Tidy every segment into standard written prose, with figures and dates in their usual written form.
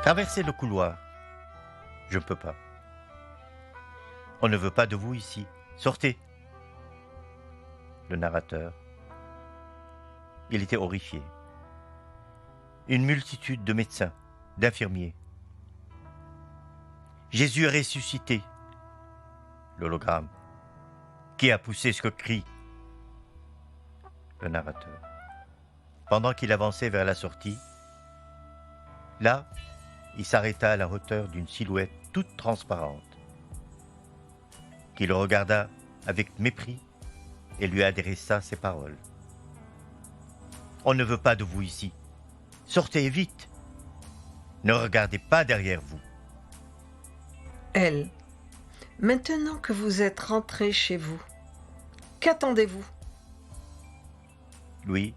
Traversez le couloir. Je ne peux pas. On ne veut pas de vous ici. Sortez. Le narrateur. Il était horrifié. Une multitude de médecins, d'infirmiers. Jésus est ressuscité. L'hologramme. Qui a poussé ce cri? Le narrateur. Pendant qu'il avançait vers la sortie, là, il s'arrêta à la hauteur d'une silhouette toute transparente, qui le regarda avec mépris et lui adressa ces paroles. On ne veut pas de vous ici. Sortez vite. Ne regardez pas derrière vous. Elle. Maintenant que vous êtes rentré chez vous, qu'attendez-vous? Lui,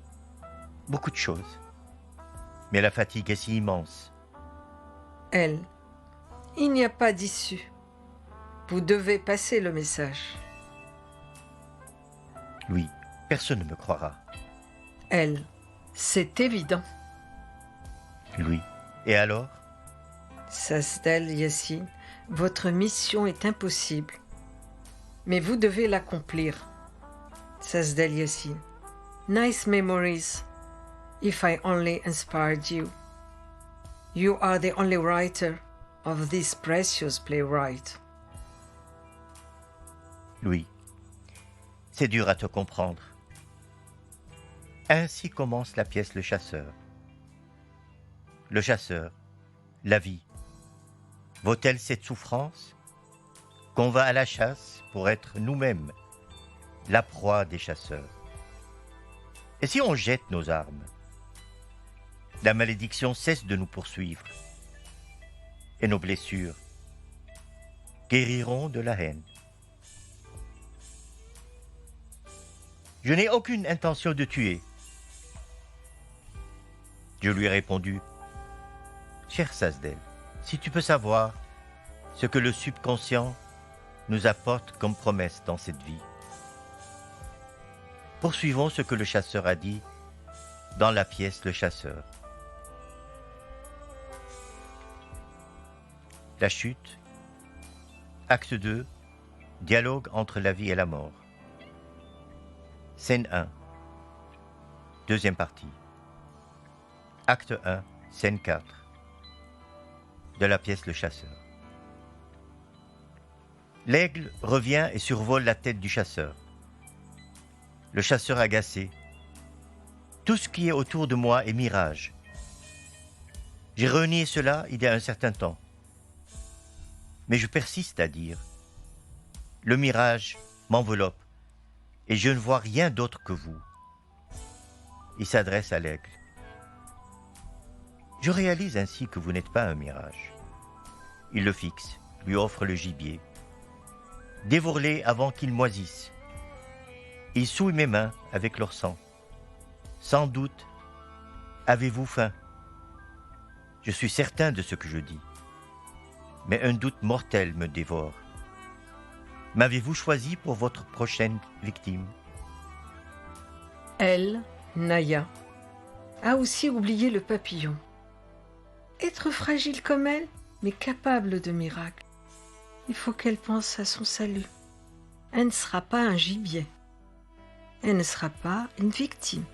beaucoup de choses. Mais la fatigue est si immense. Elle. Il n'y a pas d'issue. Vous devez passer le message. Lui, personne ne me croira. Elle. C'est évident. Lui, et alors? Sasdal Yassine, votre mission est impossible. Mais vous devez l'accomplir. Sasdal Yassine. Nice memories. If I only inspired you. You are the only writer of this precious playwright. Lui, c'est dur à te comprendre. Ainsi commence la pièce Le Chasseur. Le chasseur, la vie. Vaut-elle cette souffrance qu'on va à la chasse pour être nous-mêmes la proie des chasseurs? Et si on jette nos armes, la malédiction cesse de nous poursuivre et nos blessures guériront de la haine. Je n'ai aucune intention de tuer. Je lui ai répondu, cher Sasdel, si tu peux savoir ce que le subconscient nous apporte comme promesse dans cette vie. Poursuivons ce que le chasseur a dit dans la pièce Le Chasseur. La chute, acte 2, dialogue entre la vie et la mort. Scène 1, deuxième partie. Acte 1, scène 4, de la pièce Le Chasseur. L'aigle revient et survole la tête du chasseur. Le chasseur agacé. Tout ce qui est autour de moi est mirage. J'ai renié cela il y a un certain temps. Mais je persiste à dire. Le mirage m'enveloppe et je ne vois rien d'autre que vous. Il s'adresse à l'aigle. Je réalise ainsi que vous n'êtes pas un mirage. Il le fixe, lui offre le gibier. Dévorez-les avant qu'ils moisissent. Il souille mes mains avec leur sang. Sans doute, avez-vous faim? Je suis certain de ce que je dis. Mais un doute mortel me dévore. M'avez-vous choisi pour votre prochaine victime? Elle, Naya, a aussi oublié le papillon. Être fragile comme elle, mais capable de miracles. Il faut qu'elle pense à son salut. Elle ne sera pas un gibier. Elle ne sera pas une victime.